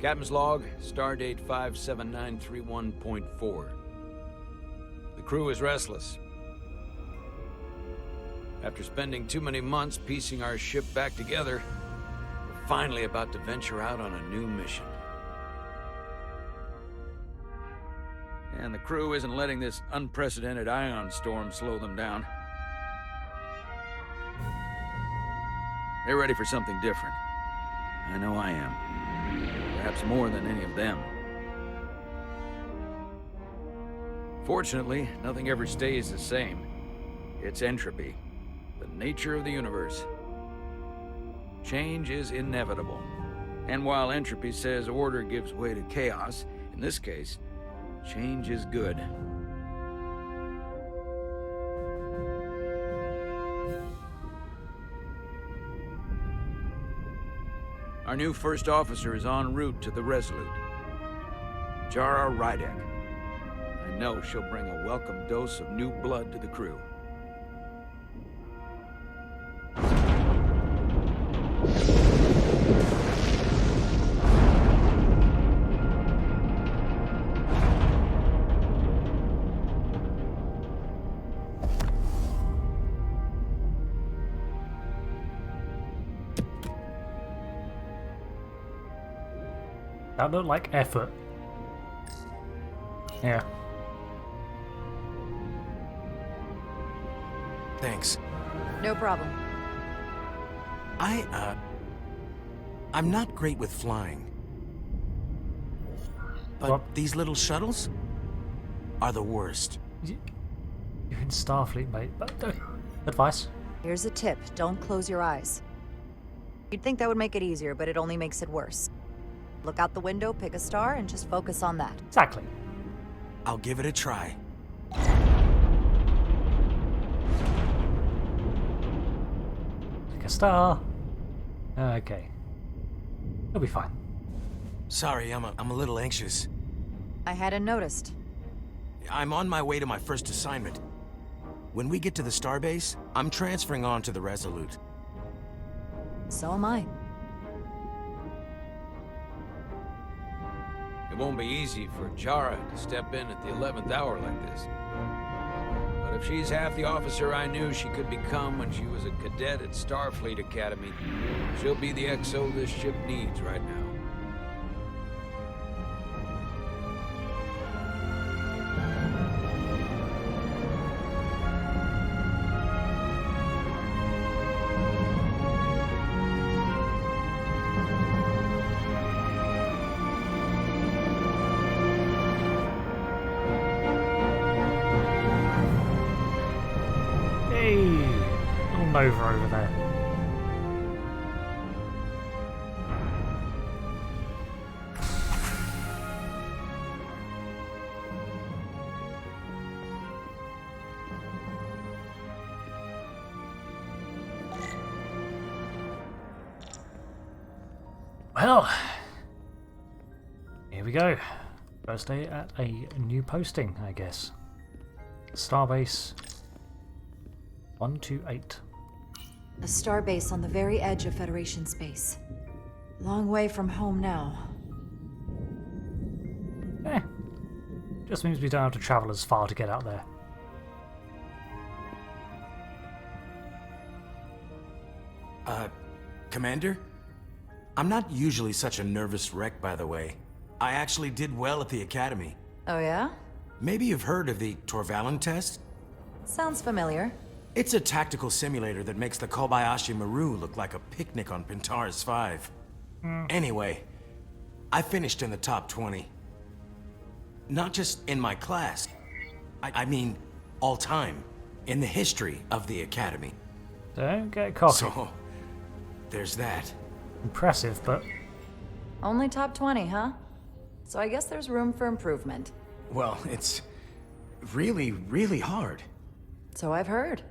Captain's log, stardate 57931.4. The crew is restless. After spending too many months piecing our ship back together, we're finally about to venture out on a new mission. And the crew isn't letting this unprecedented ion storm slow them down. They're ready for something different. I know I am. Perhaps more than any of them. Fortunately, nothing ever stays the same. It's entropy, the nature of the universe. Change is inevitable. And while entropy says order gives way to chaos, in this case, change is good. Our new first officer is en route to the Resolute. Jara Rydek. I know she'll bring a welcome dose of new blood to the crew. That looked like effort. Yeah. Thanks. No problem. I'm not great with flying. But Well, these little shuttles are the worst. you're in Starfleet, mate. But, advice? Here's a tip. Don't close your eyes. You'd think that would make it easier, but it only makes it worse. Look out the window, pick a star, and just focus on that. Exactly. I'll give it a try. Pick a star. Okay. You'll be fine. Sorry, I'm a little anxious. I hadn't noticed. I'm on my way to my first assignment. When we get to the starbase, I'm transferring on to the Resolute. So am I. It won't be easy for Jara to step in at the 11th hour like this. But if she's half the officer I knew she could become when she was a cadet at Starfleet Academy, she'll be the XO this ship needs right now. Over there. Well, here we go. First day at a new posting, I guess. Starbase 128. A starbase on the very edge of Federation space. Long way from home now. Just means we don't have to travel as far to get out there. Commander? I'm not usually such a nervous wreck, by the way. I actually did well at the Academy. Oh yeah? Maybe you've heard of the Torvalin test? Sounds familiar. It's a tactical simulator that makes the Kobayashi Maru look like a picnic on Pintaris 5. Anyway, I finished in the top 20. Not just in my class. I mean, all time. In the history of the Academy. Don't get cocky. So, there's that. Impressive, but... Only top 20, huh? So I guess there's room for improvement. Well, it's really, really hard. So I've heard.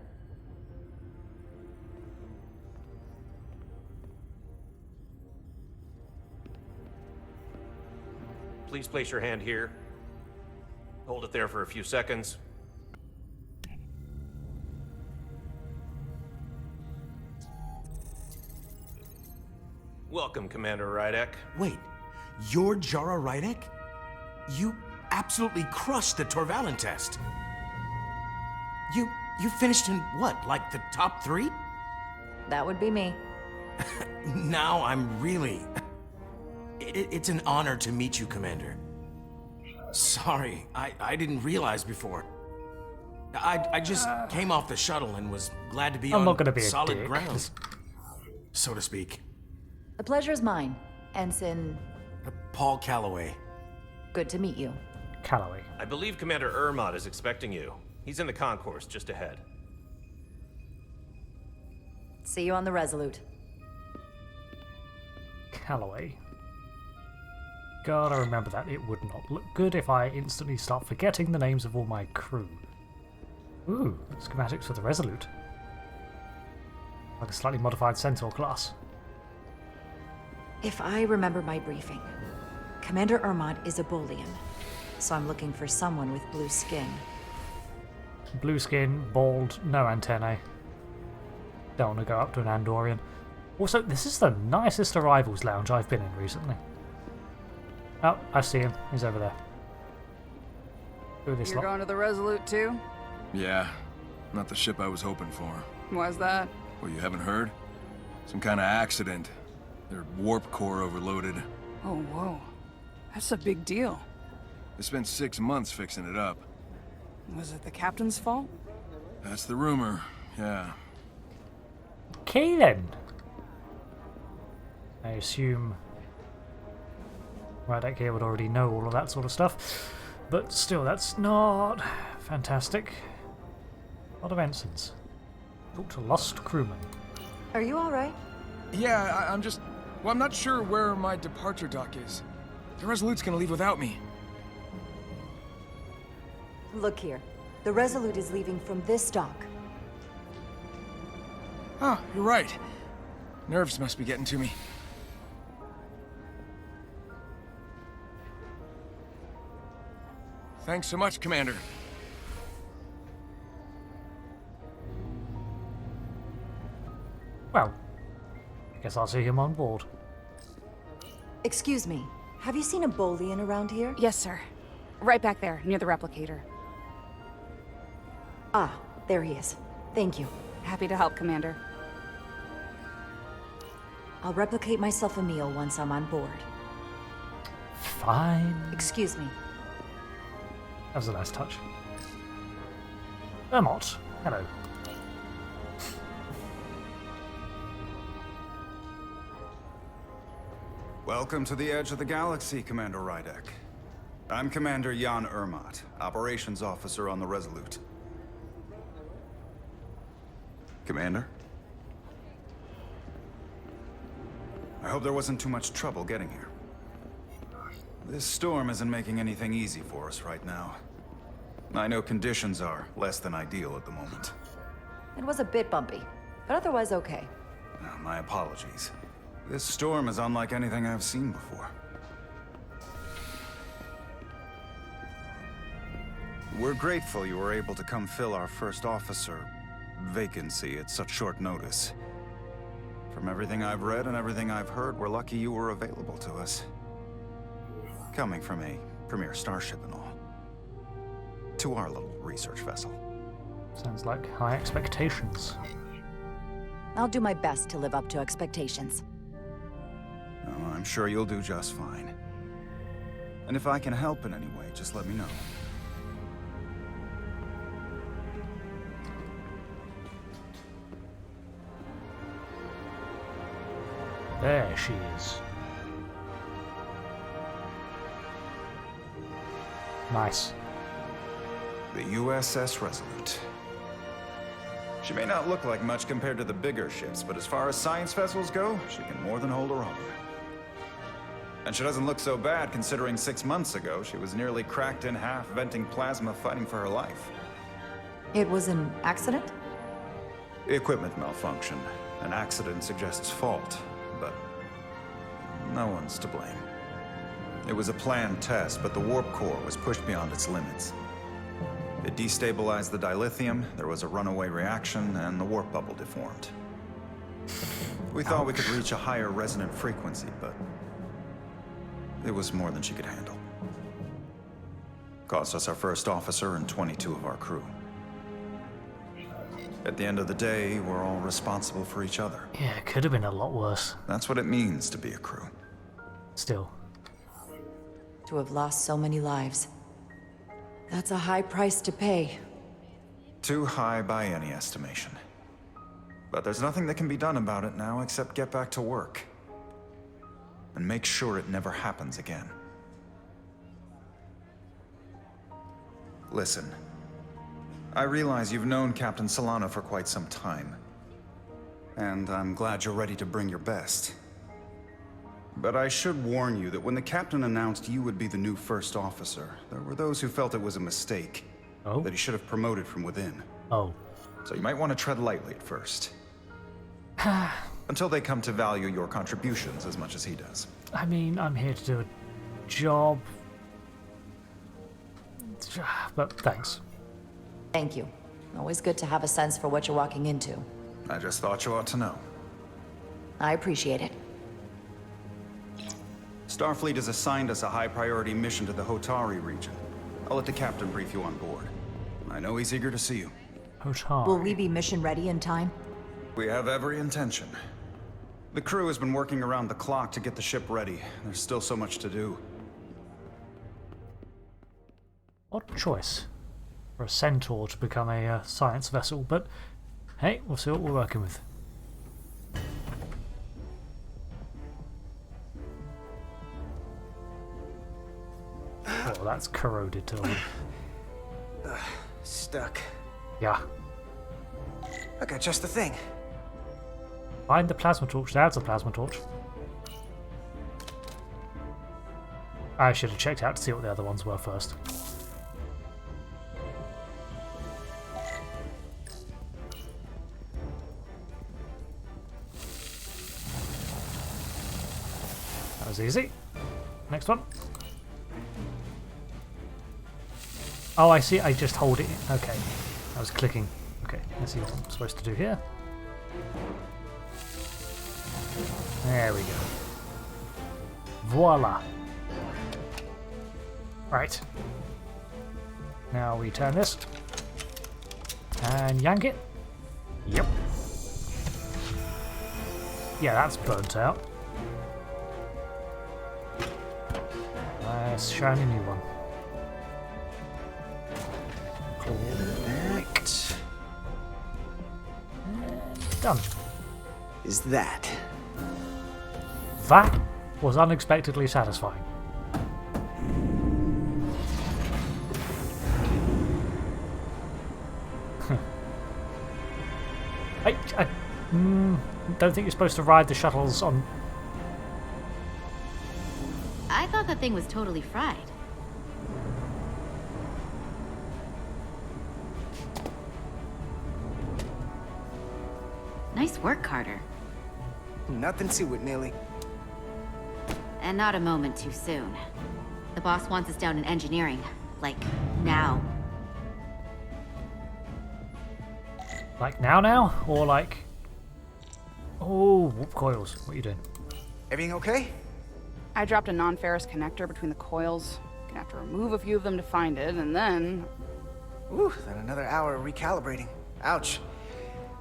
Please place your hand here. Hold it there for a few seconds. Welcome, Commander Rydek. Wait, You're Jara Rydek? You absolutely crushed the Torvalin test. You finished in what, like the top 3? That would be me. Now I'm really... It's an honor to meet you, Commander. Sorry, I didn't realize before. I just came off the shuttle and was glad to be I'm on not gonna be a solid dick. ground, so to speak. The pleasure's mine, Ensign. Paul Calloway. Good to meet you. Calloway. I believe Commander Urmott is expecting you. He's in the concourse just ahead. See you on the Resolute. Calloway. Gotta remember that. It would not look good if I instantly start forgetting the names of all my crew. Ooh, schematics for the Resolute. Like a slightly modified Centaur class. If I remember my briefing, Commander Urmott is a Bolian, so I'm looking for someone with blue skin. Blue skin, bald, no antennae. Don't want to go up to an Andorian. Also, this is the nicest arrivals lounge I've been in recently. Oh, I see him. He's over there. Who are this You're lot? going to the Resolute too? Yeah, not the ship I was hoping for. Why's that? Well, you haven't heard? Some kind of accident. Their warp core overloaded. Oh, whoa. That's a big deal. They spent 6 months fixing it up. Was it the captain's fault? That's the rumor, yeah. Okay then. I assume Rydek here would already know all of that sort of stuff. But still, that's not fantastic. A lot of ensigns. Talk to lost crewman. Are you alright? Yeah, I'm just... Well, I'm not sure where my departure dock is. The Resolute's gonna leave without me. Look here. The Resolute is leaving from this dock. Oh, you're right. Nerves must be getting to me. Thanks so much, Commander. Well, I guess I'll see him on board. Excuse me. Have you seen a Bolian around here? Yes, sir. Right back there, near the replicator. Ah, there he is. Thank you. Happy to help, Commander. I'll replicate myself a meal once I'm on board. Fine. Excuse me. That was a nice touch. Urmott, hello. Welcome to the edge of the galaxy, Commander Rydek. I'm Commander Jan Urmott, Operations Officer on the Resolute. Commander? I hope there wasn't too much trouble getting here. This storm isn't making anything easy for us right now. I know conditions are less than ideal at the moment. It was a bit bumpy, but otherwise okay. My apologies. This storm is unlike anything I've seen before. We're grateful you were able to come fill our first officer vacancy at such short notice. From everything I've read and everything I've heard, we're lucky you were available to us. Coming from a premier starship and all. To our little research vessel. Sounds like high expectations. I'll do my best to live up to expectations. Oh, I'm sure you'll do just fine. And if I can help in any way, just let me know. There she is. Nice. The USS Resolute. She may not look like much compared to the bigger ships, but as far as science vessels go, she can more than hold her own. And she doesn't look so bad considering 6 months ago she was nearly cracked in half, venting plasma, fighting for her life. It was an accident? Equipment malfunction. An accident suggests fault, but no one's to blame. It was a planned test, but the warp core was pushed beyond its limits. It destabilized the dilithium, there was a runaway reaction, and the warp bubble deformed. We thought we could reach a higher resonant frequency, but it was more than she could handle. Cost us our first officer and 22 of our crew. At the end of the day, we're all responsible for each other. Yeah, it could have been a lot worse. That's what it means to be a crew. Still. To have lost so many lives. That's a high price to pay. Too high by any estimation. But there's nothing that can be done about it now except get back to work. And make sure it never happens again. Listen. I realize you've known Captain Solano for quite some time. And I'm glad you're ready to bring your best. But I should warn you that when the captain announced you would be the new first officer, there were those who felt it was a mistake. Oh? That he should have promoted from within. Oh. So you might want to tread lightly at first. Until they come to value your contributions as much as he does. I mean, I'm here to do a job. But thanks. Thank you. Always good to have a sense for what you're walking into. I just thought you ought to know. I appreciate it. Starfleet has assigned us a high-priority mission to the Hotari region. I'll let the captain brief you on board. I know he's eager to see you. Hotari. Will we be mission ready in time? We have every intention. The crew has been working around the clock to get the ship ready. There's still so much to do. Odd choice for a Centaur to become a science vessel, but hey, we'll see what we're working with. Oh, that's corroded to them. Stuck. Yeah. I got just the thing. Find the plasma torch. That's a plasma torch. I should have checked out to see what the other ones were first. That was easy. Next one. Oh, I see. I just hold it. Okay. I was clicking. Okay, let's see what I'm supposed to do here. There we go. Voila. Right. Now we turn this. And yank it. Yep. Yeah, that's burnt out. Nice, shiny new one. That Done. is that. That was unexpectedly satisfying. I don't think you're supposed to ride the shuttles on... I thought that thing was totally fried. Nice work, Carter. Nothing to it, Millie. And not a moment too soon. The boss wants us down in engineering. Like, now. Like now? Or like... Oh, whoop coils. What are you doing? Everything okay? I dropped a non-ferrous connector between the coils. Gonna have to remove a few of them to find it, and then... Ooh, then another hour of recalibrating. Ouch.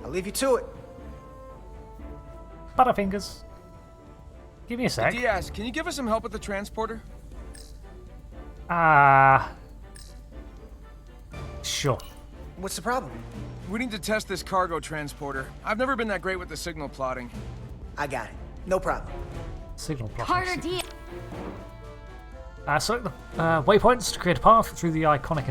I'll leave you to it. Butterfingers. Give me a sec. Diaz, can you give us some help with the transporter? Sure. What's the problem? We need to test this cargo transporter. I've never been that great with the signal plotting. I got it. No problem. Signal plot. Carter Diaz. Select the waypoints to create a path through the ionic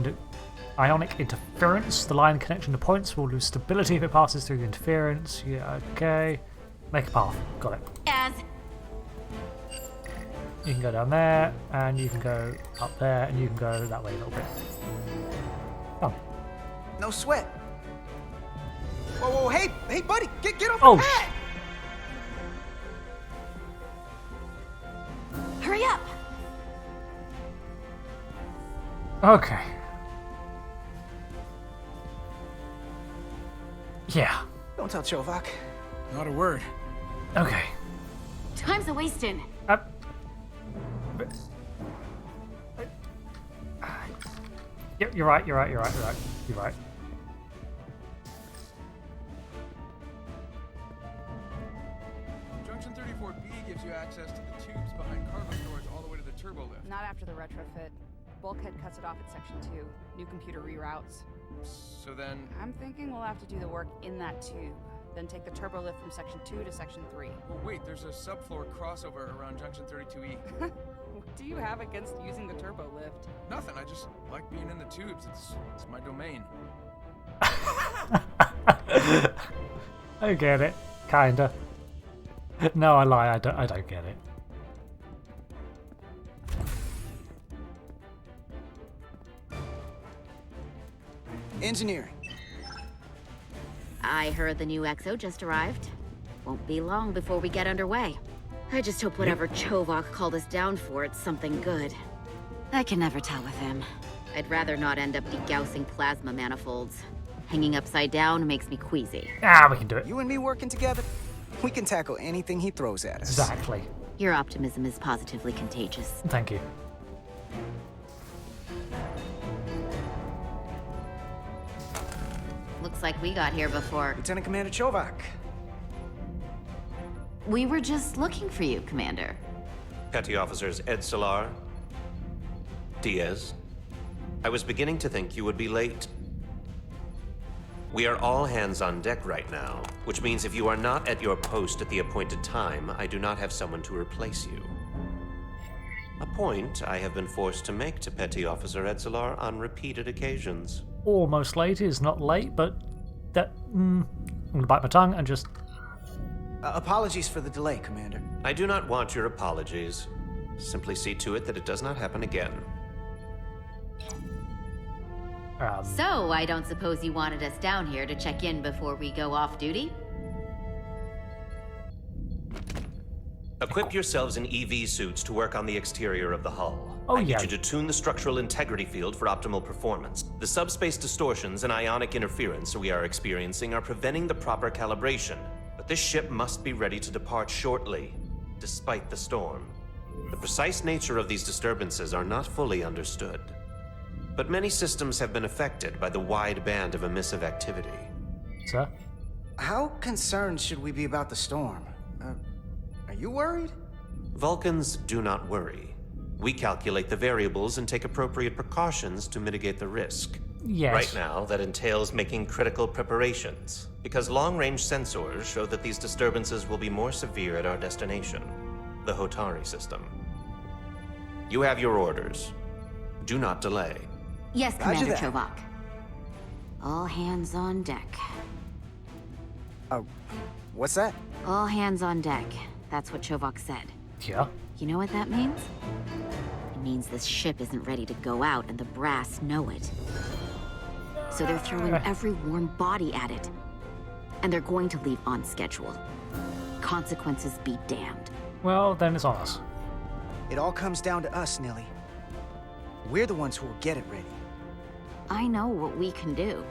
interference. The line connection to points will lose stability if it passes through the interference. Yeah, okay. Make a path. Got it. As You can go down there, and you can go up there, and you can go that way a little bit. Done. No sweat. Whoa, whoa, hey, buddy, get off Oh, the pad! hurry up. Okay. Yeah. Don't tell Chovak. Not a word. Okay. Time's a wasting. Yep, you're right. You're right. Junction 34B gives you access to the tubes behind cargo storage all the way to the turbo lift. Not after the retrofit. Bulkhead cuts it off at Section 2. New computer reroutes. So then... I'm thinking we'll have to do the work in that tube. Then take the turbo lift from Section 2 to Section 3. Well, wait, there's a subfloor crossover around Junction 32E. What do you have against using the turbo lift? Nothing, I just like being in the tubes. It's my domain. I get it. Kinda. No, I lie. I don't get it. Engineering. I heard the new XO just arrived. Won't be long before we get underway. I just hope whatever Chovok called us down for, it's something good. I can never tell with him. I'd rather not end up degaussing plasma manifolds. Hanging upside down makes me queasy. Ah, we can do it. You and me working together, we can tackle anything he throws at us. Exactly. Your optimism is positively contagious. Thank you. Looks like we got here before. Lieutenant Commander Chovok. We were just looking for you, Commander. Petty Officers Ed Solar, Diaz. I was beginning to think you would be late. We are all hands on deck right now, which means if you are not at your post at the appointed time, I do not have someone to replace you. A point I have been forced to make to Petty Officer Ed Solar on repeated occasions. Almost late is not late, but that... I'm gonna bite my tongue and just... Apologies for the delay, Commander. I do not want your apologies. Simply see to it that it does not happen again. So, I don't suppose you wanted us down here to check in before we go off duty? Equip yourselves in EV suits to work on the exterior of the hull. Oh, I need yeah. you to tune the structural integrity field for optimal performance. The subspace distortions and ionic interference we are experiencing are preventing the proper calibration. But this ship must be ready to depart shortly, despite the storm. The precise nature of these disturbances are not fully understood. But many systems have been affected by the wide band of emissive activity. Sir? How concerned should we be about the storm? Are you worried? Vulcans do not worry. We calculate the variables and take appropriate precautions to mitigate the risk. Yes. Right now, that entails making critical preparations, because long-range sensors show that these disturbances will be more severe at our destination, the Hotari system. You have your orders. Do not delay. Yes, Commander that. Chovok. All hands on deck. What's that? All hands on deck. That's what Chovok said. Yeah? You know what that means? It means this ship isn't ready to go out and the brass know it. So they're throwing every warm body at it. And they're going to leave on schedule. Consequences be damned. Well, then it's on us. It all comes down to us, Nilly. We're the ones who will get it ready. I know what we can do.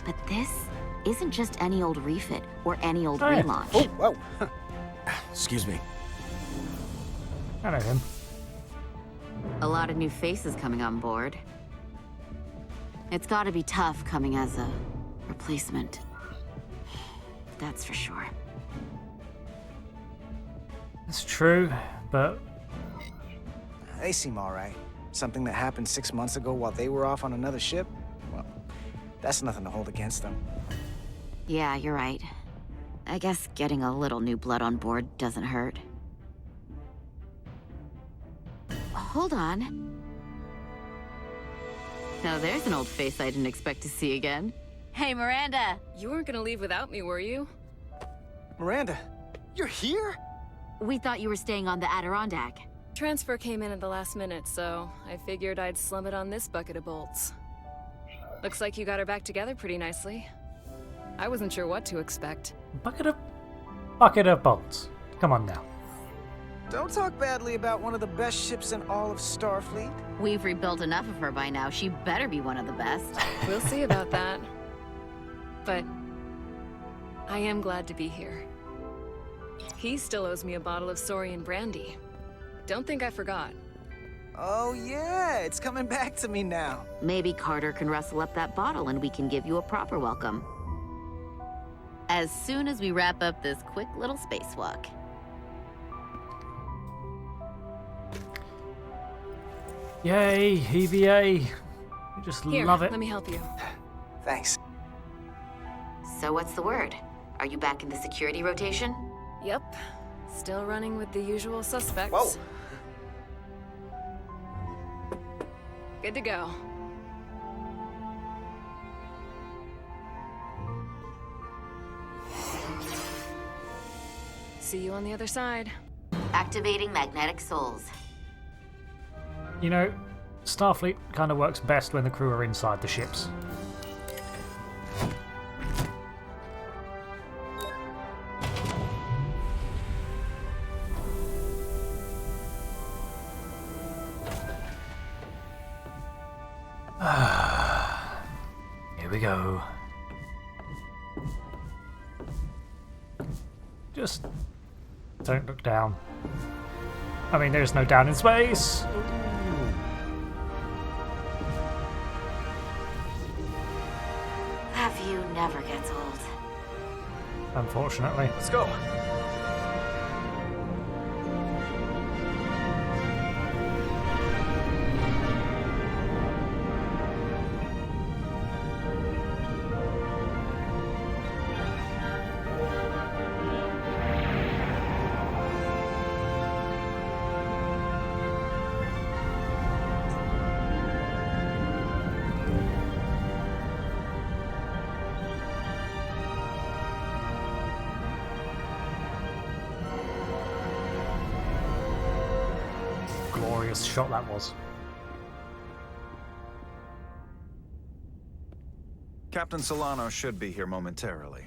But this isn't just any old refit or any old Hey. relaunch. Oh, whoa. Excuse me. I know him. A lot of new faces coming on board. It's gotta be tough coming as a replacement. That's for sure. It's true, but... They seem all right. Something that happened 6 months ago while they were off on another ship? Well, that's nothing to hold against them. Yeah, you're right. I guess getting a little new blood on board doesn't hurt. Hold on. Now there's an old face I didn't expect to see again. Hey, Miranda! You weren't gonna leave without me, were you? Miranda, you're here? We thought you were staying on the Adirondack. Transfer came in at the last minute, so I figured I'd slum it on this bucket of bolts. Looks like you got her back together pretty nicely. I wasn't sure what to expect. Bucket of bolts. Come on now. Don't talk badly about one of the best ships in all of Starfleet. We've rebuilt enough of her by now. She better be one of the best. We'll see about that. But I am glad to be here. He still owes me a bottle of Saurian brandy. Don't think I forgot. Oh yeah, it's coming back to me now. Maybe Carter can rustle up that bottle and we can give you a proper welcome. As soon as we wrap up this quick little spacewalk. Yay, EVA. I just Here, love it. let me help you. Thanks. So what's the word? Are you back in the security rotation? Yep. Still running with the usual suspects. Whoa. Good to go. See you on the other side. Activating magnetic souls. You know, Starfleet kind of works best when the crew are inside the ships. Here we go. Just don't look down. I mean, there's no down in space. That view never gets old. Unfortunately. Let's go. Glorious shot that was. Captain Solano should be here momentarily.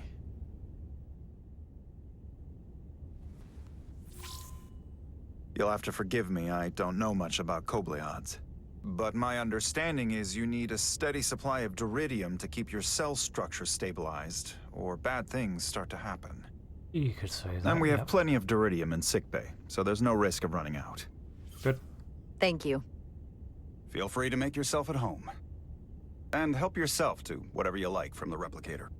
You'll have to forgive me, I don't know much about Kobleods. But my understanding is you need a steady supply of duridium to keep your cell structure stabilized, or bad things start to happen. You could say that. And we have yep. plenty of duridium in sickbay, so there's no risk of running out. Good. Thank you. Feel free to make yourself at home. And help yourself to whatever you like from the replicator.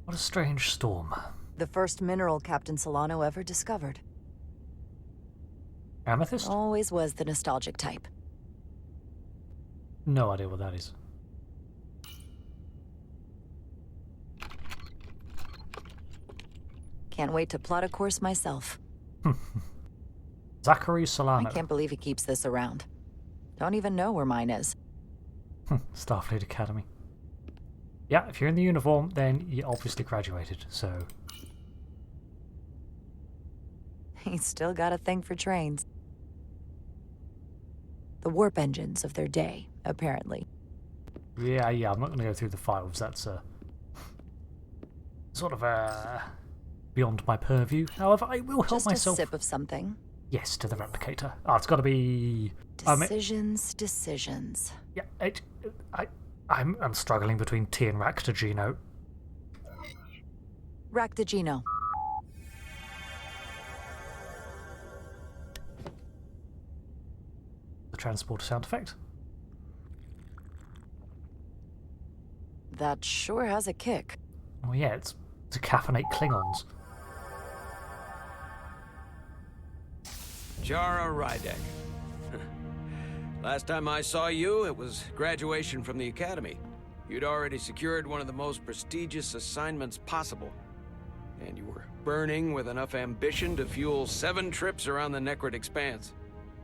What a strange storm. The first mineral Captain Solano ever discovered. Amethyst? Always was the nostalgic type. No idea what that is. Can't wait to plot a course myself. Zachary Solano. I can't believe he keeps this around. Don't even know where mine is. Starfleet Academy. Yeah, if you're in the uniform, then you obviously graduated, so... He's still got a thing for trains. The warp engines of their day, apparently. Yeah, I'm not going to go through the files. That's sort of beyond my purview. However, I will help Just myself. a sip of something. Yes, to the replicator. Oh, it's got to be... Decisions. Yeah, I'm struggling between T and Ractagino. Ractagino. The transporter sound effect. That sure has a kick. Oh yeah, it's to caffeinate Klingons. Jara Rydek. Last time I saw you, it was graduation from the Academy. You'd already secured one of the most prestigious assignments possible. And you were burning with enough ambition to fuel 7 trips around the Necrid Expanse.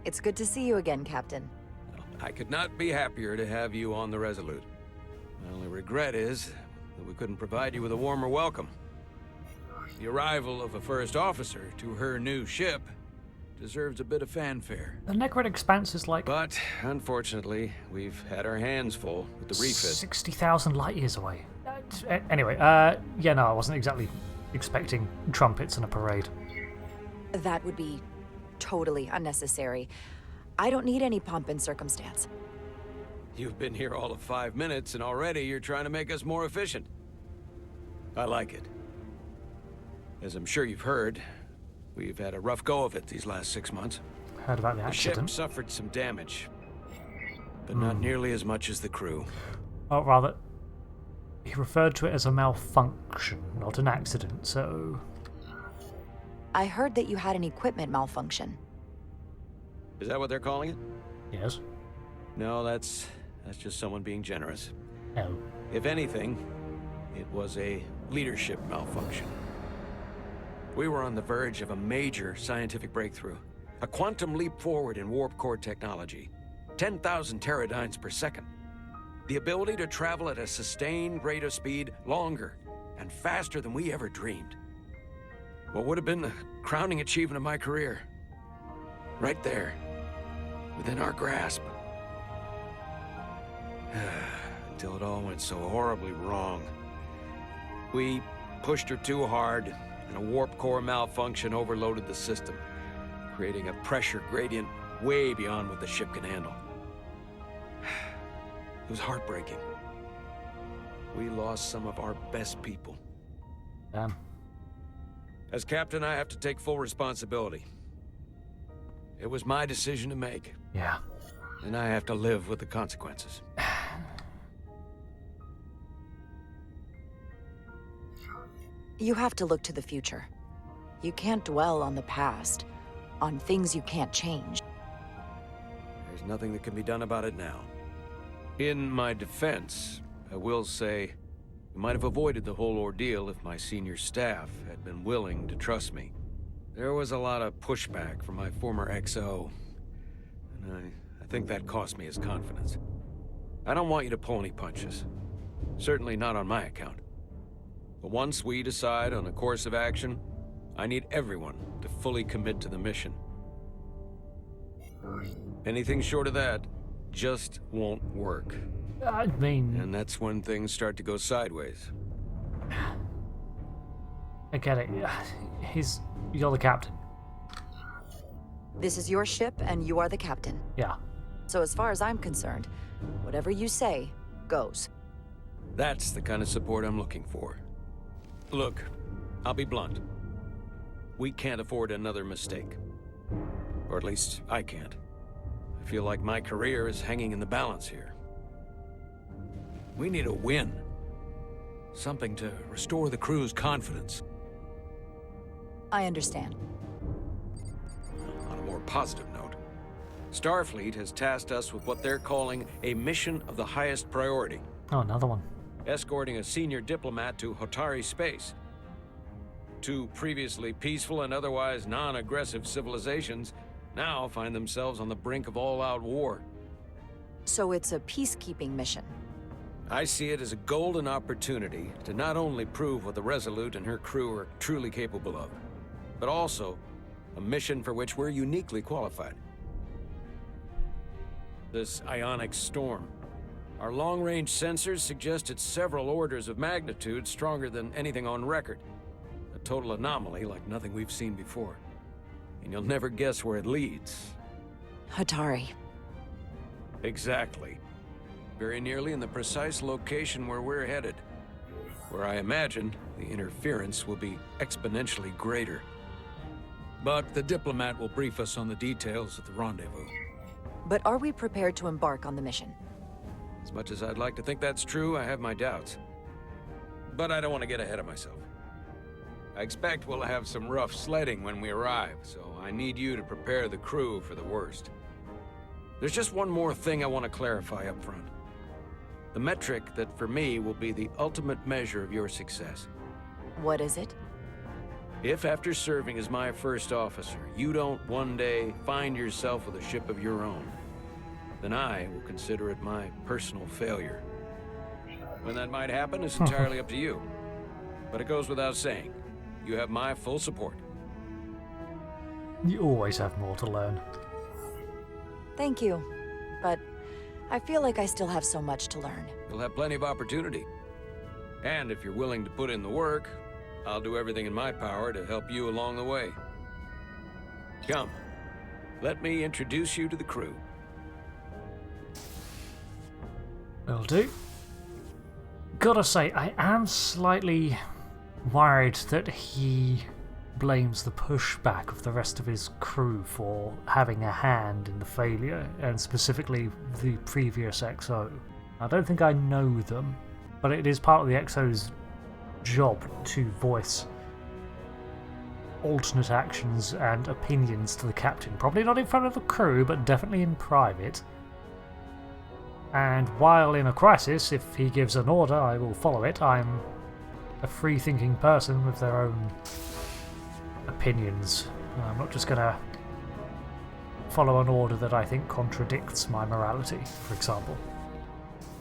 It's good to see you again, Captain. I could not be happier to have you on the Resolute. My only regret is that we couldn't provide you with a warmer welcome. The arrival of a first officer to her new ship deserves a bit of fanfare. The Necrid Expanse is like... But, unfortunately, we've had our hands full with the refit. 60,000 light years away. Anyway, yeah, no, I wasn't exactly expecting trumpets and a parade. That would be totally unnecessary. I don't need any pomp and circumstance. You've been here all of 5 minutes, and already you're trying to make us more efficient. I like it. As I'm sure you've heard, we've had a rough go of it these last 6 months. Heard about the The ship accident. suffered some damage, but not nearly as much as the crew. Or rather, he referred to it as a malfunction, not an accident, so... I heard that you had an equipment malfunction. Is that what they're calling it? Yes. No, that's just someone being generous. Oh. If anything, it was a leadership malfunction. We were on the verge of a major scientific breakthrough. A quantum leap forward in warp core technology. 10,000 teradynes per second. The ability to travel at a sustained rate of speed longer and faster than we ever dreamed. What would have been the crowning achievement of my career. Right there, within our grasp. Until it all went so horribly wrong. We pushed her too hard, and a warp core malfunction overloaded the system, creating a pressure gradient way beyond what the ship can handle. It was heartbreaking. We lost some of our best people. Damn. As captain, I have to take full responsibility. It was my decision to make. Yeah. And I have to live with the consequences. You have to look to the future. You can't dwell on the past, on things you can't change. There's nothing that can be done about it now. In my defense, I will say, we might have avoided the whole ordeal if my senior staff had been willing to trust me. There was a lot of pushback from my former XO, and I think that cost me his confidence. I don't want you to pull any punches. Certainly not on my account. But once we decide on a course of action, I need everyone to fully commit to the mission. Anything short of that just won't work. I mean... And that's when things start to go sideways. I get it. You're the captain. This is your ship, and you are the captain. Yeah. So as far as I'm concerned, whatever you say, goes. That's the kind of support I'm looking for. Look, I'll be blunt. We can't afford another mistake. Or at least, I can't. I feel like my career is hanging in the balance here. We need a win. Something to restore the crew's confidence. I understand. On a more positive note, Starfleet has tasked us with what they're calling a mission of the highest priority. Oh, another one. Escorting a senior diplomat to Hotari space. Two previously peaceful and otherwise non-aggressive civilizations now find themselves on the brink of all-out war. So it's a peacekeeping mission. I see it as a golden opportunity to not only prove what the Resolute and her crew are truly capable of, but also a mission for which we're uniquely qualified. This ionic storm. Our long-range sensors suggest it's several orders of magnitude stronger than anything on record. A total anomaly like nothing we've seen before. And you'll never guess where it leads. Hotari. Exactly. Very nearly in the precise location where we're headed. Where I imagine the interference will be exponentially greater. But the diplomat will brief us on the details at the rendezvous. But are we prepared to embark on the mission? As much as I'd like to think that's true, I have my doubts. But I don't want to get ahead of myself. I expect we'll have some rough sledding when we arrive, so I need you to prepare the crew for the worst. There's just one more thing I want to clarify up front. The metric that for me will be the ultimate measure of your success. What is it? If after serving as my first officer, you don't one day find yourself with a ship of your own, then I will consider it my personal failure. When that might happen is entirely up to you. But it goes without saying, you have my full support. You always have more to learn. Thank you. But I feel like I still have so much to learn. You'll have plenty of opportunity. And if you're willing to put in the work, I'll do everything in my power to help you along the way. Come, let me introduce you to the crew. Will do. Gotta say, I am slightly worried that he blames the pushback of the rest of his crew for having a hand in the failure, and specifically the previous XO. I don't think I know them, but it is part of the XO's job to voice alternate actions and opinions to the captain. Probably not in front of the crew, but definitely in private. And while in a crisis, if he gives an order, I will follow it. I'm a free-thinking person with their own opinions. I'm not just gonna follow an order that I think contradicts my morality, for example.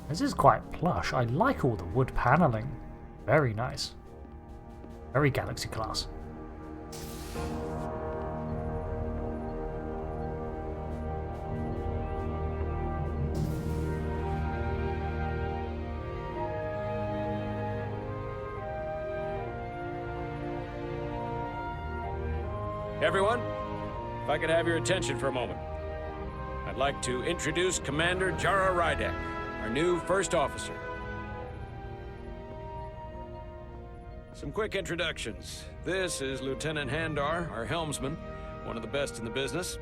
This is quite plush. I like all the wood paneling. Very nice. Very Galaxy class. Everyone, if I could have your attention for a moment. I'd like to introduce Commander Jara Rydek, our new first officer. Some quick introductions. This is Lieutenant Handar, our helmsman, one of the best in the business.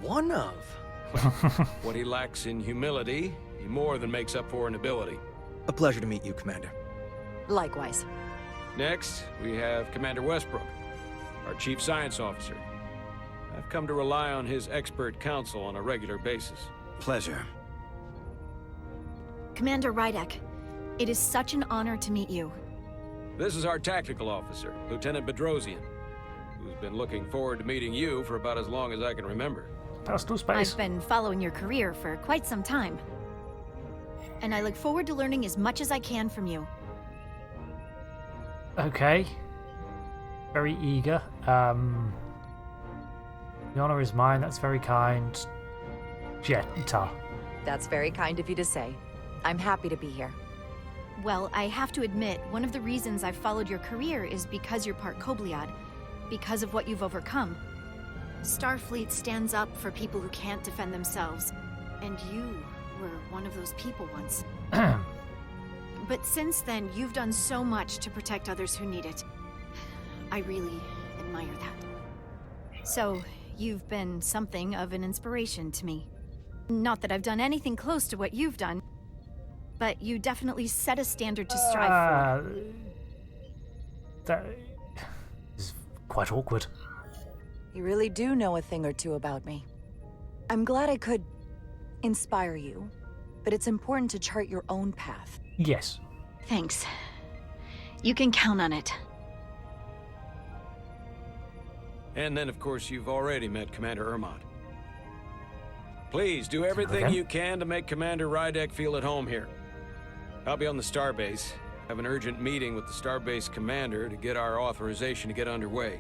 One of? What he lacks in humility, he more than makes up for in ability. A pleasure to meet you, Commander. Likewise. Next, we have Commander Westbrook, our Chief Science Officer. I've come to rely on his expert counsel on a regular basis. Pleasure. Commander Rydek, it is such an honor to meet you. This is our Tactical Officer, Lieutenant Bedrosian, who's been looking forward to meeting you for about as long as I can remember. Postal space. I've been following your career for quite some time, and I look forward to learning as much as I can from you. Okay. Very eager. The honor is mine, that's very kind. Jetta. That's very kind of you to say. I'm happy to be here. Well, I have to admit, one of the reasons I've followed your career is because you're part Kobliad, because of what you've overcome. Starfleet stands up for people who can't defend themselves, and you were one of those people once. But since then, you've done so much to protect others who need it. I really admire that. So, you've been something of an inspiration to me. Not that I've done anything close to what you've done, but you definitely set a standard to strive for. That is quite awkward. You really do know a thing or two about me. I'm glad I could inspire you, but it's important to chart your own path. Yes. Thanks. You can count on it. And then, of course, you've already met Commander Urmott. Please, do everything you can to make Commander Rydek feel at home here. I'll be on the starbase. I have an urgent meeting with the starbase commander to get our authorization to get underway.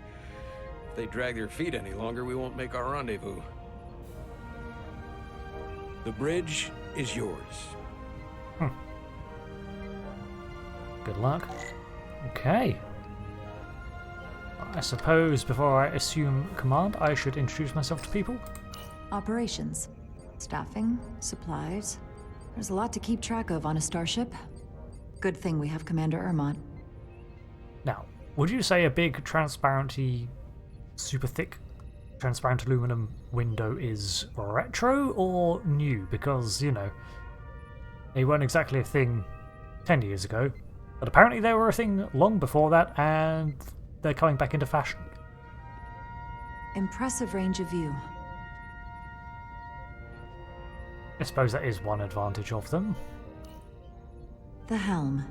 If they drag their feet any longer, we won't make our rendezvous. The bridge is yours. Good luck. Okay. I suppose before I assume command, I should introduce myself to people. Operations. Staffing. Supplies. There's a lot to keep track of on a starship. Good thing we have Commander Urmott. Now, would you say a big transparency, super thick, transparent aluminum window is retro or new? Because, you know, they weren't exactly a thing 10 years ago, but apparently they were a thing long before that, and they're coming back into fashion. Impressive range of view. I suppose that is one advantage of them. The helm.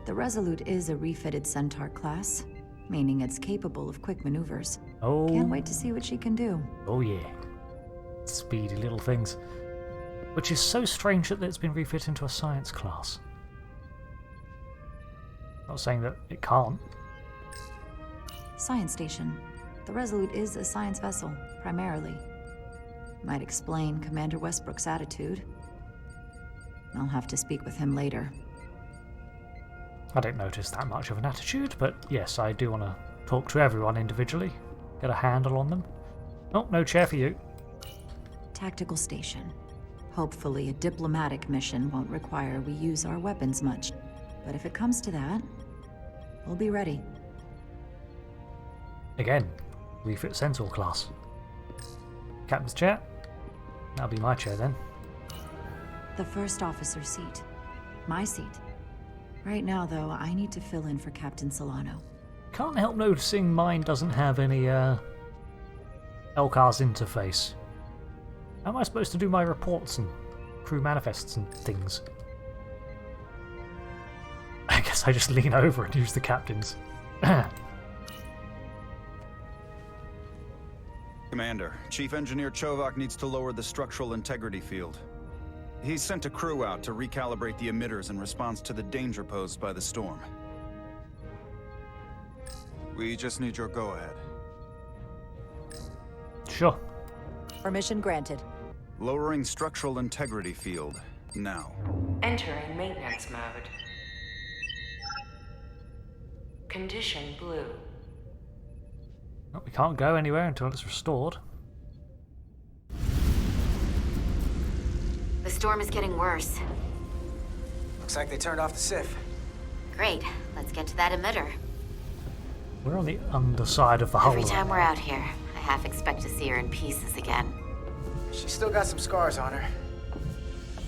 The Resolute is a refitted Centaur class, meaning it's capable of quick maneuvers. Oh. Can't wait to see what she can do. Oh yeah. Speedy little things. Which is so strange that it's been refit into a science class. Not saying that it can't. Science station. The Resolute is a science vessel, primarily. Might explain Commander Westbrook's attitude. I'll have to speak with him later. I don't notice that much of an attitude, but yes, I do want to talk to everyone individually. Get a handle on them. Oh, no chair for you. Tactical station. Hopefully a diplomatic mission won't require we use our weapons much. But if it comes to that, we'll be ready. Again, refit Centaur class. Captain's chair? That'll be my chair then. The first officer seat. My seat. Right now, though, I need to fill in for Captain Solano. Can't help noticing mine doesn't have any LCARS interface. How am I supposed to do my reports and crew manifests and things? I guess I just lean over and use the captain's. Commander, Chief Engineer Chovak needs to lower the structural integrity field. He's sent a crew out to recalibrate the emitters in response to the danger posed by the storm. We just need your go-ahead. Sure. Permission granted. Lowering structural integrity field, now. Entering maintenance mode. Condition blue. Well, we can't go anywhere until it's restored. The storm is getting worse. Looks like they turned off the SIF. Great. Let's get to that emitter. We're on the underside of the hull. Every time we're out here, I half expect to see her in pieces again. She's still got some scars on her.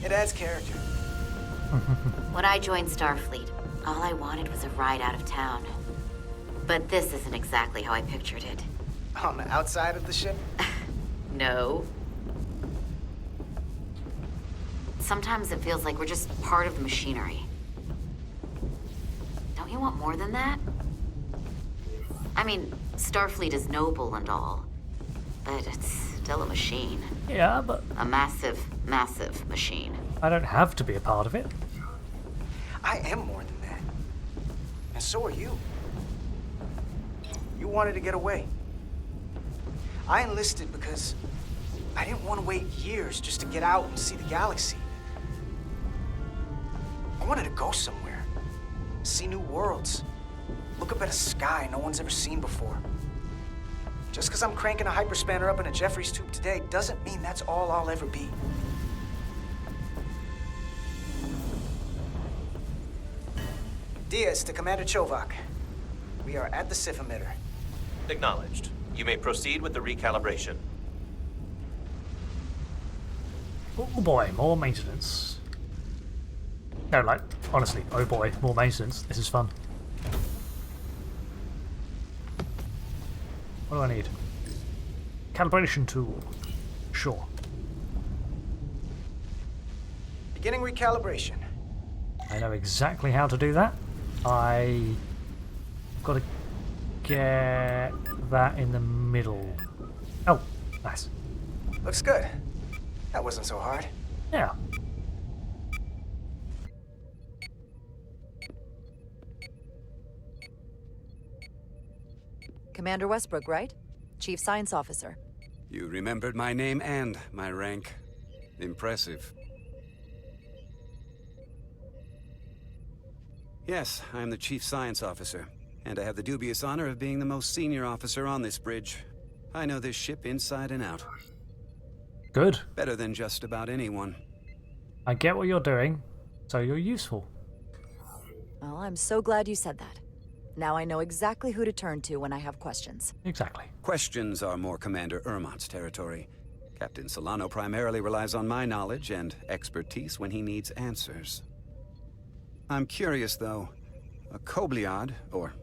It adds character. When I joined Starfleet, all I wanted was a ride out of town. But this isn't exactly how I pictured it. On the outside of the ship? No. Sometimes it feels like we're just part of the machinery. Don't you want more than that? I mean, Starfleet is noble and all, but it's still a machine. Yeah, but... A massive, massive machine. I don't have to be a part of it. I am more than that. And so are you. You wanted to get away. I enlisted because I didn't want to wait years just to get out and see the galaxy. I wanted to go somewhere, see new worlds, look up at a sky no one's ever seen before. Just because I'm cranking a hyperspanner up in a Jeffries tube today doesn't mean that's all I'll ever be. Diaz to Commander Chovak. We are at the SIF emitter. Acknowledged. You may proceed with the recalibration. Oh boy, more maintenance. No, like, honestly, oh boy, more maintenance. This is fun. What do I need? Calibration tool. Sure. Beginning recalibration. I know exactly how to do that. I got to get that in the middle. Oh, nice. Looks good. That wasn't so hard. Yeah. Commander Westbrook, right? Chief Science Officer. You remembered my name and my rank. Impressive. Yes, I am the Chief Science Officer, and I have the dubious honor of being the most senior officer on this bridge. I know this ship inside and out. Good. Better than just about anyone. I get what you're doing, so you're useful. Well, I'm so glad you said that. Now I know exactly who to turn to when I have questions. Exactly. Questions are more Commander Urmott's territory. Captain Solano primarily relies on my knowledge and expertise when he needs answers. I'm curious, though. A Kobliad, or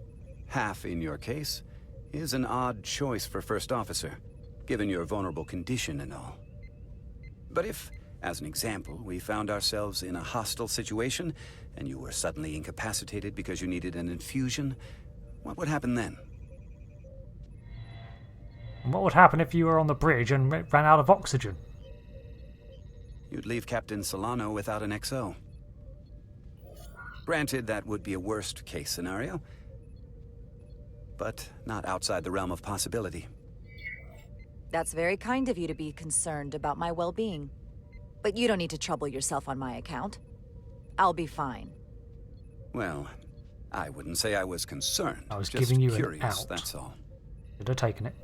half in your case, is an odd choice for First Officer, given your vulnerable condition and all. But if, as an example, we found ourselves in a hostile situation, and you were suddenly incapacitated because you needed an infusion, what would happen then? And what would happen if you were on the bridge and ran out of oxygen? You'd leave Captain Solano without an XO. Granted, that would be a worst-case scenario, but not outside the realm of possibility. That's very kind of you to be concerned about my well-being. But you don't need to trouble yourself on my account. I'll be fine. Well, I wouldn't say I was concerned. I was just giving you curious, an out. that's all. Should have taken it.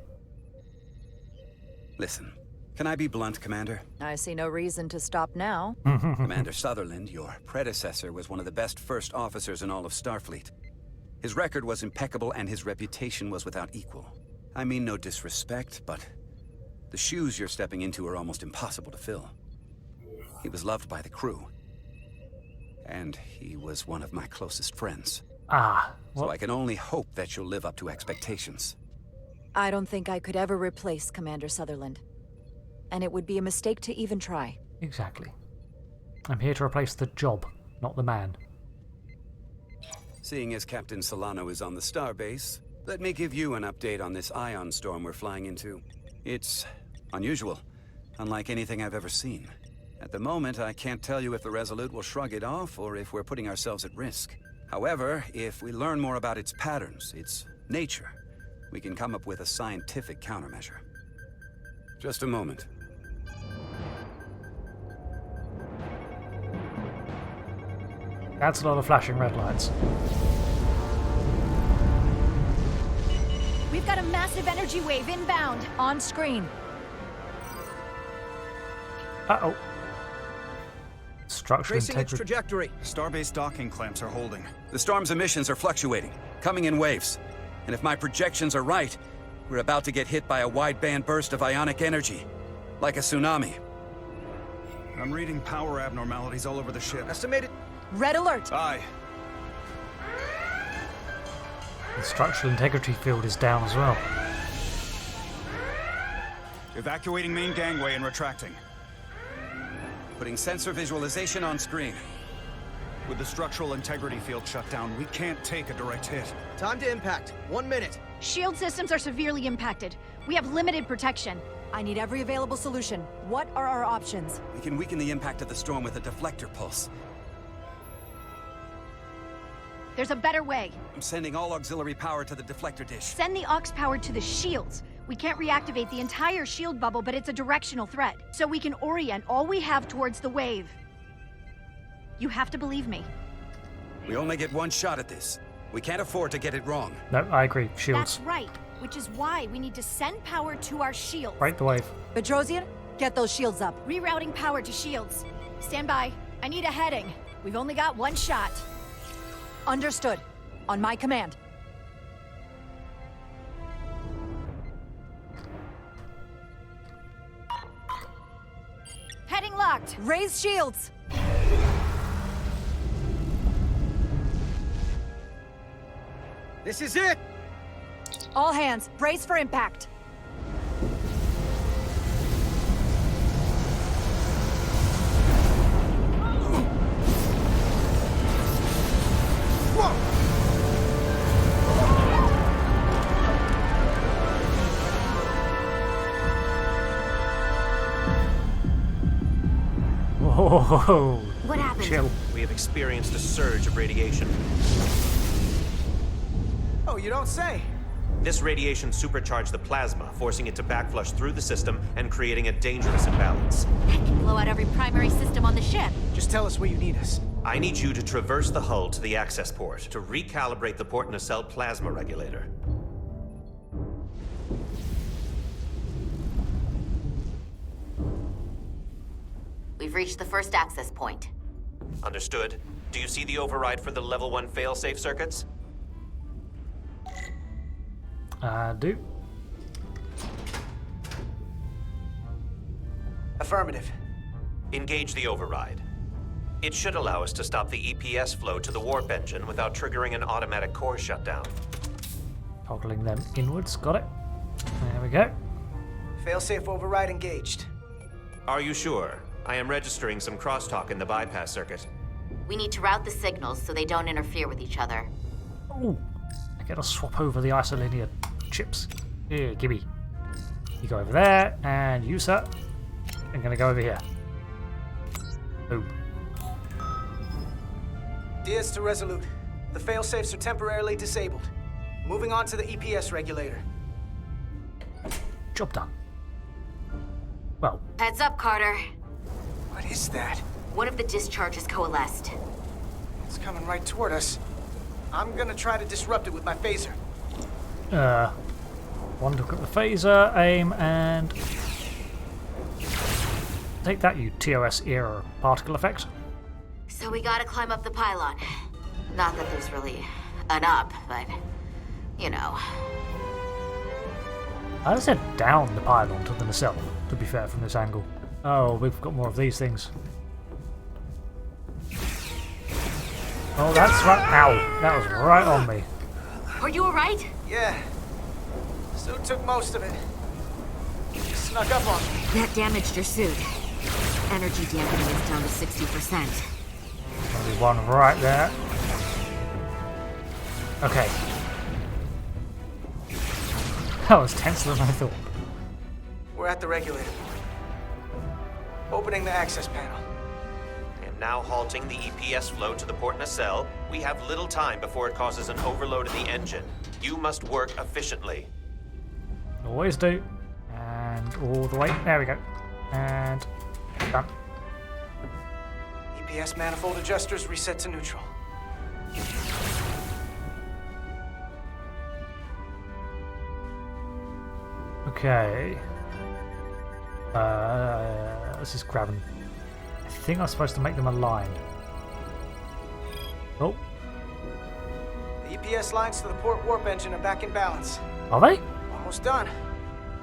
Listen, Can I be blunt, Commander? I see no reason to stop now. Commander Sutherland, your predecessor, was one of the best first officers in all of Starfleet. His record was impeccable and his reputation was without equal. I mean no disrespect, but the shoes you're stepping into are almost impossible to fill. He was loved by the crew. And he was one of my closest friends. So I can only hope that you'll live up to expectations. I don't think I could ever replace Commander Sutherland. And it would be a mistake to even try. Exactly. I'm here to replace the job, not the man. Seeing as Captain Solano is on the starbase, let me give you an update on this ion storm we're flying into. It's unusual, unlike anything I've ever seen. At the moment, I can't tell you if the Resolute will shrug it off or if we're putting ourselves at risk. However, if we learn more about its patterns, its nature, we can come up with a scientific countermeasure. Just a moment. That's a lot of flashing red lights. We've got a massive energy wave inbound. On screen. Uh-oh. Structural Tracing its integrity. trajectory. Starbase docking clamps are holding. The storm's emissions are fluctuating, coming in waves. And if my projections are right, we're about to get hit by a wideband burst of ionic energy, like a tsunami. I'm reading power abnormalities all over the ship. Estimated. Red alert! Aye. The structural integrity field is down as well. Evacuating main gangway and retracting. Putting sensor visualization on screen. With the structural integrity field shut down, we can't take a direct hit. Time to impact. 1 minute. Shield systems are severely impacted. We have limited protection. I need every available solution. What are our options? We can weaken the impact of the storm with a deflector pulse. There's a better way. I'm sending all auxiliary power to the deflector dish. Send the aux power to the shields. We can't reactivate the entire shield bubble, but it's a directional threat. So we can orient all we have towards the wave. You have to believe me. We only get one shot at this. We can't afford to get it wrong. No, I agree. Shields. That's right, which is why we need to send power to our shields. Break the wave. Bedrosian, get those shields up. Rerouting power to shields. Stand by. I need a heading. We've only got one shot. Understood. On my command. Heading locked. Raise shields. This is it! All hands, brace for impact. Whoa. What happened? Chill. We have experienced a surge of radiation. Oh, you don't say. This radiation supercharged the plasma, forcing it to backflush through the system and creating a dangerous imbalance. That can blow out every primary system on the ship. Just tell us where you need us. I need you to traverse the hull to the access port to recalibrate the port nacelle plasma regulator. We've reached the first access point. Understood. Do you see the override for the level 1 failsafe circuits? Do. Affirmative. Engage the override. It should allow us to stop the EPS flow to the warp engine without triggering an automatic core shutdown. Toggling them inwards. Got it. There we go. Failsafe override engaged. Are you sure? I am registering some crosstalk in the bypass circuit. We need to route the signals so they don't interfere with each other. Oh, I gotta swap over the isolinear chips. Here, gimme. You go over there, and you, sir. I'm gonna go over here. Boom. Diaz to Resolute. The failsafes are temporarily disabled. Moving on to the EPS regulator. Job done. Well. Heads up, Carter. What is that? One of the discharges coalesced. It's coming right toward us. I'm gonna try to disrupt it with my phaser. One to look at the phaser, aim, and Take that, you TOS era particle effect. So we gotta climb up the pylon. Not that there's really an up, but you know. I just head down the pylon to the nacelle, to be fair, from this angle. Oh, we've got more of these things. Oh, that's right. Ow, that was right on me. Are you alright? Yeah. Suit took most of it. Snuck up on me. That damaged your suit. Energy dampening is down to 60%. Only one right there. Okay. That was tenser than I thought. We're at the regulator. Opening the access panel. And now halting the EPS flow to the port nacelle. We have little time before it causes an overload in the engine. You must work efficiently. Always do. And all the way. There we go. And done. EPS manifold adjusters reset to neutral. Okay. This is grabbing. I think I'm supposed to make them align. Oh. The EPS lines to the port warp engine are back in balance. Are they? Almost done.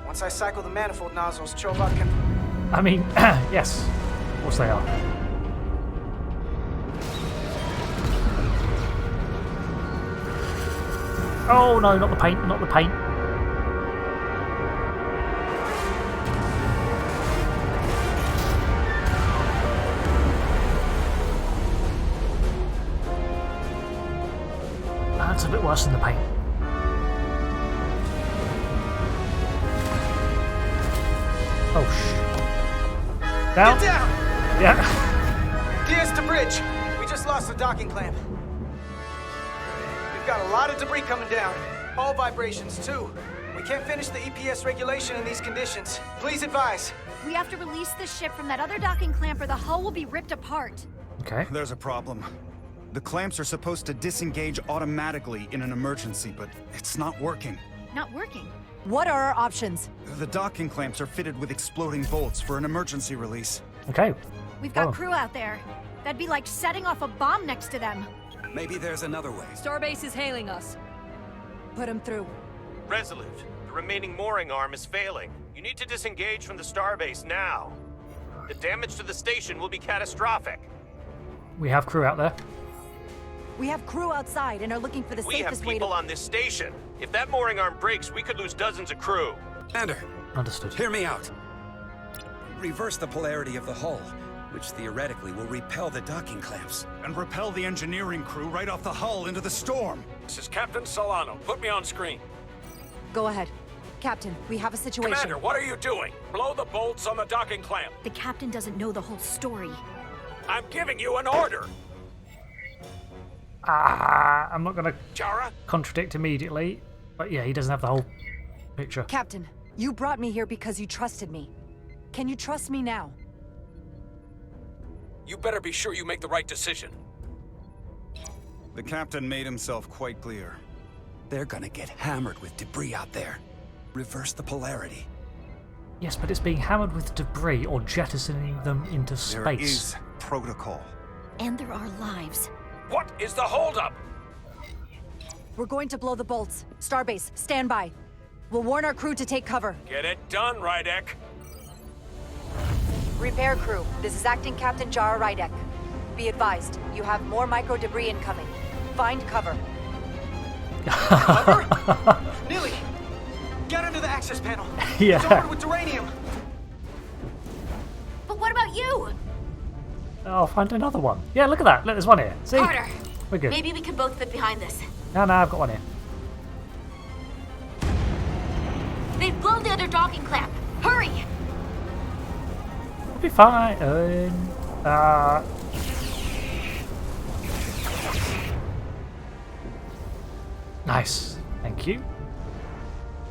Once I cycle the manifold nozzles, Chovak can... I mean, yes. Of course they are. Oh no, not the paint, not the paint. That's a bit worse than the paint. Oh shh. Down? Get down! Yeah. Diaz to bridge. We just lost the docking clamp. We've got a lot of debris coming down. Hull vibrations, too. We can't finish the EPS regulation in these conditions. Please advise. We have to release this ship from that other docking clamp or the hull will be ripped apart. Okay. There's a problem. The clamps are supposed to disengage automatically in an emergency, but it's not working. Not working. What are our options? The docking clamps are fitted with exploding bolts for an emergency release. Okay. We've got crew out there. That'd be like setting off a bomb next to them. Maybe there's another way. Starbase is hailing us. Put him through. Resolute, the remaining mooring arm is failing. You need to disengage from the starbase now. The damage to the station will be catastrophic. We have crew out there. We have crew outside and are looking for the We have safest way to... people on this station. If that mooring arm breaks, we could lose dozens of crew. Commander, Understood. hear me out. Reverse the polarity of the hull, which theoretically will repel the docking clamps. And repel the engineering crew right off the hull into the storm. This is Captain Solano. Put me on screen. Go ahead. Captain, we have a situation. Commander, what are you doing? Blow the bolts on the docking clamp. The captain doesn't know the whole story. I'm giving you an order. I'm not going to Jara? contradict immediately, but yeah, he doesn't have the whole picture. Captain, you brought me here because you trusted me. Can you trust me now? You better be sure you make the right decision. The captain made himself quite clear. They're gonna get hammered with debris out there. Reverse the polarity. Yes, but it's being hammered with debris or jettisoning them into space. There is protocol. And there are lives. What is the holdup? We're going to blow the bolts. Starbase, stand by. We'll warn our crew to take cover. Get it done, Rydek. Repair crew, this is Acting Captain Jara Rydek. Be advised, you have more micro debris incoming. Find cover. Cover? Nilly, get under the access panel. Yeah. It's armored with duranium. But what about you? I'll find another one. Yeah, look at that. Look, there's one here. See? Carter. We're good. Maybe we can both fit behind this. No, I've got one here. They've blown the other docking clamp. Hurry! We'll be fine. Nice. Thank you.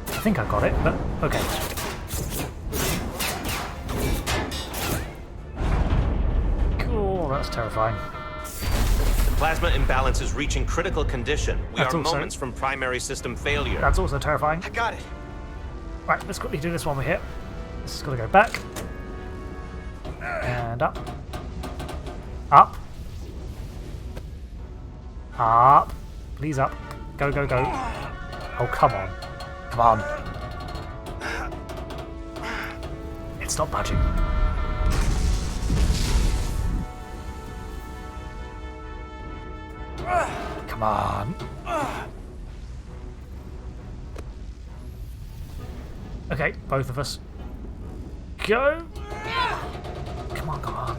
I think I got it, but okay. Cool, that's terrifying. The plasma imbalance is reaching critical condition. We That's are also- moments from primary system failure. That's also terrifying. I got it. Right, let's quickly do this while we're here. This has got to go back. And up. Up. Up. Please up. Go, go, go. Oh, come on. Come on. It's not budging. Come on. Okay, both of us. Go. Come on, come on.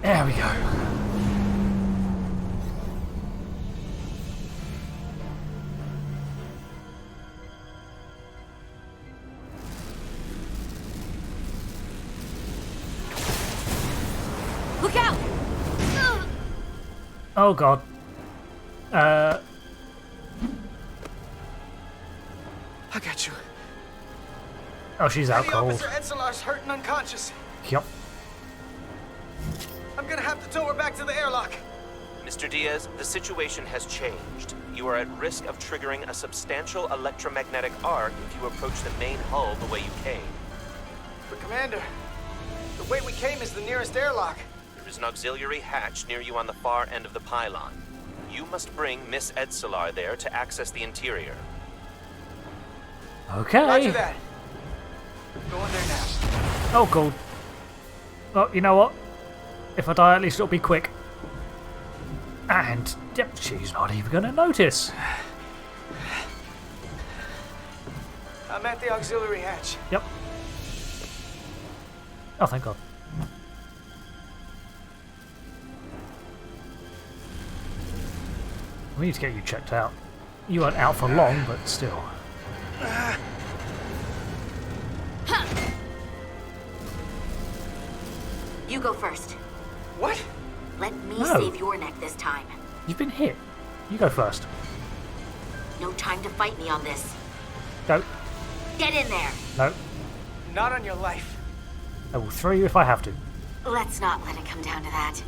There we go. Look out! Oh god. I got you. Oh, she's out cold. Officer Edsolar's hurt and unconscious. Yep. I'm gonna have to tow her back to the airlock. Mr. Diaz, the situation has changed. You are at risk of triggering a substantial electromagnetic arc if you approach the main hull the way you came. But Commander, the way we came is the nearest airlock. There is an auxiliary hatch near you on the far end of the pylon. You must bring Miss Edsolar there to access the interior. Okay. Roger that. Going there now. Oh god. Well, you know what? If I die, at least it'll be quick. And yep, she's not even going to notice. I'm at the auxiliary hatch. Yep. Oh, thank God. We need to get you checked out. You weren't out for long, but still. You go first. What? Let me No. save your neck this time. You've been hit. You go first. No time to fight me on this. Go. Get in there. No. Not on your life. I will throw you if I have to. Let's not let it come down to that.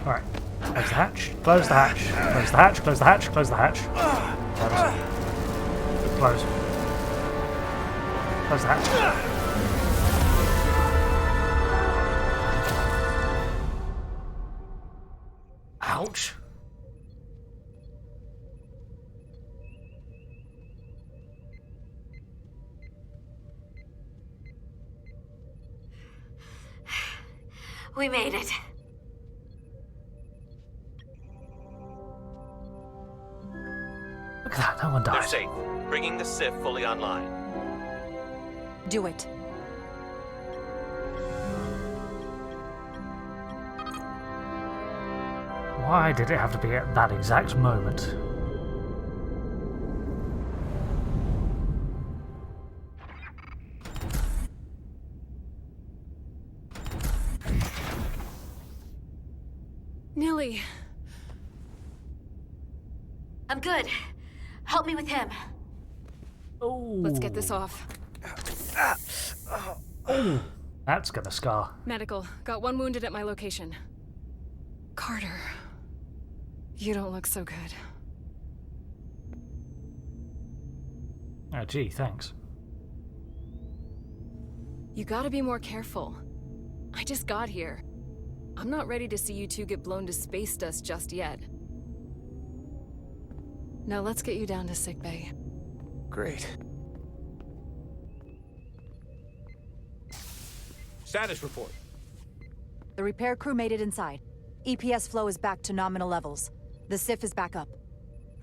Alright. Close the hatch. Close the hatch. Close the hatch. Close the hatch. Close the hatch. Close. Close the hatch. Ouch. We made it. Look at that, no one They're died. safe. Bringing the SIF fully online. Do it. Why did it have to be at that exact moment? Nilly. I'm good. Help me with him. Oh. Let's get this off. Oh. That's gonna scar. Medical. Got one wounded at my location. Carter. You don't look so good. Oh, gee, thanks. You gotta be more careful. I just got here. I'm not ready to see you two get blown to space dust just yet. Now let's get you down to sickbay. Great. Status report. The repair crew made it inside. EPS flow is back to nominal levels. The SIF is back up.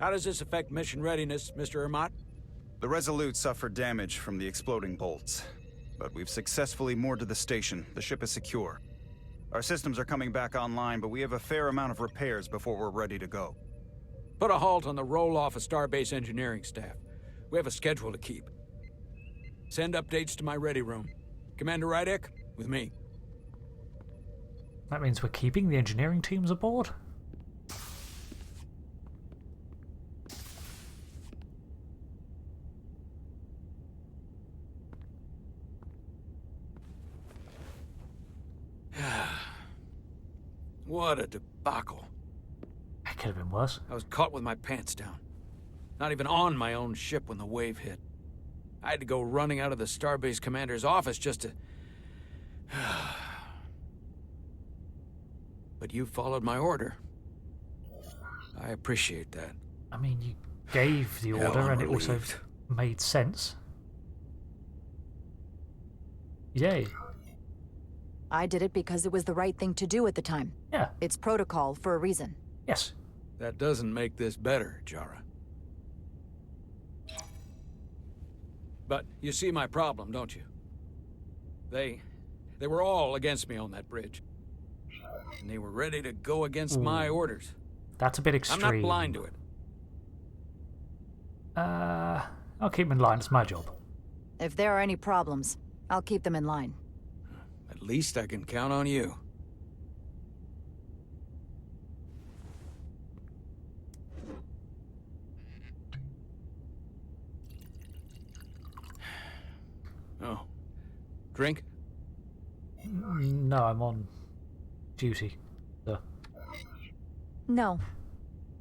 How does this affect mission readiness, Mr. Urmott? The Resolute suffered damage from the exploding bolts, but we've successfully moored to the station. The ship is secure. Our systems are coming back online, but we have a fair amount of repairs before we're ready to go. Put a halt on the roll-off of Starbase engineering staff. We have a schedule to keep. Send updates to my ready room. Commander Rydek, with me. That means we're keeping the engineering teams aboard? What a debacle. That could have been worse. I was caught with my pants down. Not even on my own ship when the wave hit. I had to go running out of the Starbase commander's office just to... But you followed my order. I appreciate that. I mean, you gave the order and it also made sense. Yay. I did it because it was the right thing to do at the time. Yeah. It's protocol for a reason. Yes. That doesn't make this better, Jara. But you see my problem, don't you? They were all against me on that bridge. And they were ready to go against my orders. That's a bit extreme. I'm not blind to it. I'll keep them in line. It's my job. If there are any problems, I'll keep them in line. At least I can count on you. Oh. Drink? No, I'm on duty. So. No.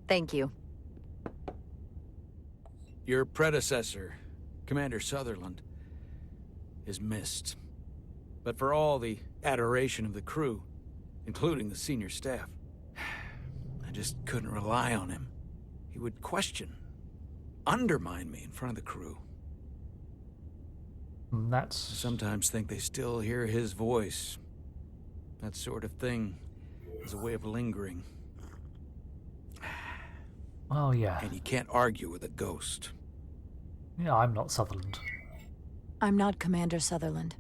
Thank you. Your predecessor, Commander Sutherland, is missed. But for all the adoration of the crew, including the senior staff, I just couldn't rely on him. He would question, undermine me in front of the crew. That's... I sometimes think they still hear his voice. That sort of thing is a way of lingering. Oh, yeah. And you can't argue with a ghost. Yeah, I'm not Sutherland. I'm not Commander Sutherland.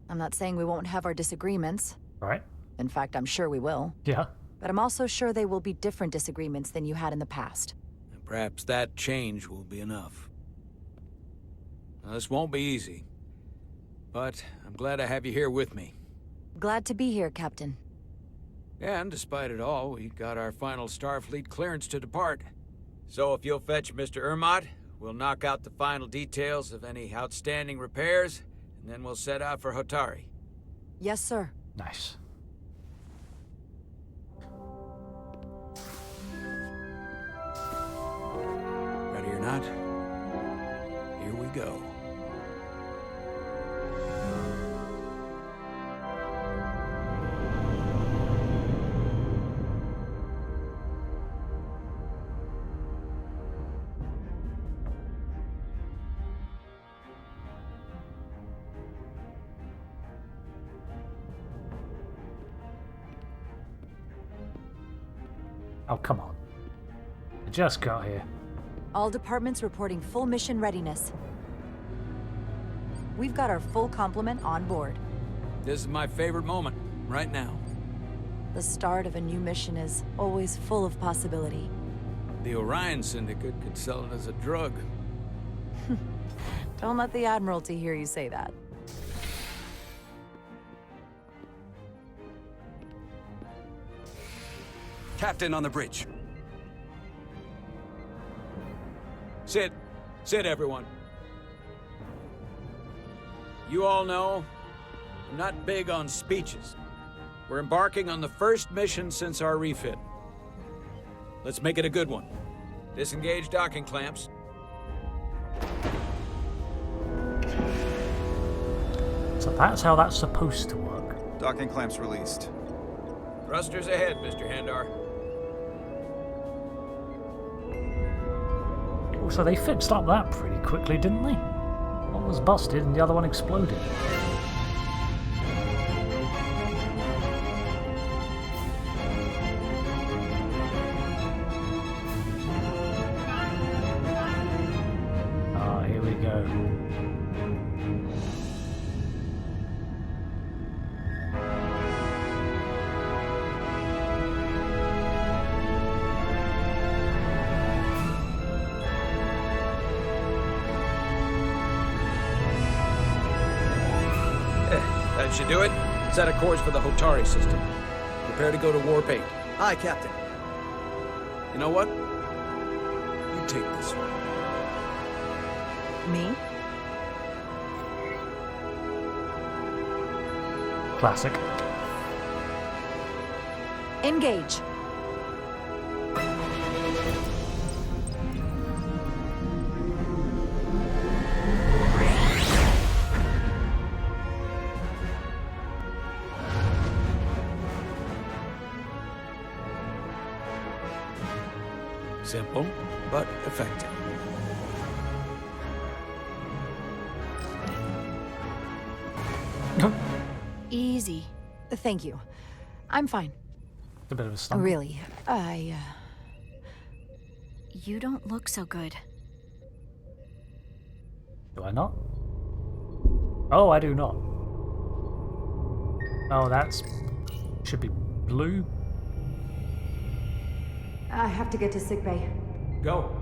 I'm not saying we won't have our disagreements. Right. In fact, I'm sure we will. Yeah. But I'm also sure they will be different disagreements than you had in the past. And perhaps that change will be enough. Now, this won't be easy. But I'm glad I have you here with me. Glad to be here, Captain. And despite it all, we got our final Starfleet clearance to depart. So if you'll fetch Mr. Urmott, we'll knock out the final details of any outstanding repairs, and then we'll set out for Hotari. Yes, sir. Nice. Ready or not, here we go. Oh, come on. I just got here. All departments reporting full mission readiness. We've got our full complement on board. This is my favorite moment, right now. The start of a new mission is always full of possibility. The Orion Syndicate could sell it as a drug. Don't let the Admiralty hear you say that. Captain on the bridge. Sit. Sit, everyone. You all know, I'm not big on speeches. We're embarking on the first mission since our refit. Let's make it a good one. Disengage docking clamps. So that's how that's supposed to work. Docking clamps released. Thrusters ahead, Mr. Handar. So they fixed up that pretty quickly, didn't they? One was busted and the other one exploded. Ah, here we go. That should do it. Set a course for the Hotari system. Prepare to go to Warp 8. Aye, Captain. You know what? You take this one. Me? Classic. Engage. Simple, but effective. Easy. Thank you. I'm fine. A bit of a stumble. Really, You don't look so good. Do I not? Oh, I do not. Oh, that's... should be blue. I have to get to sickbay. Go.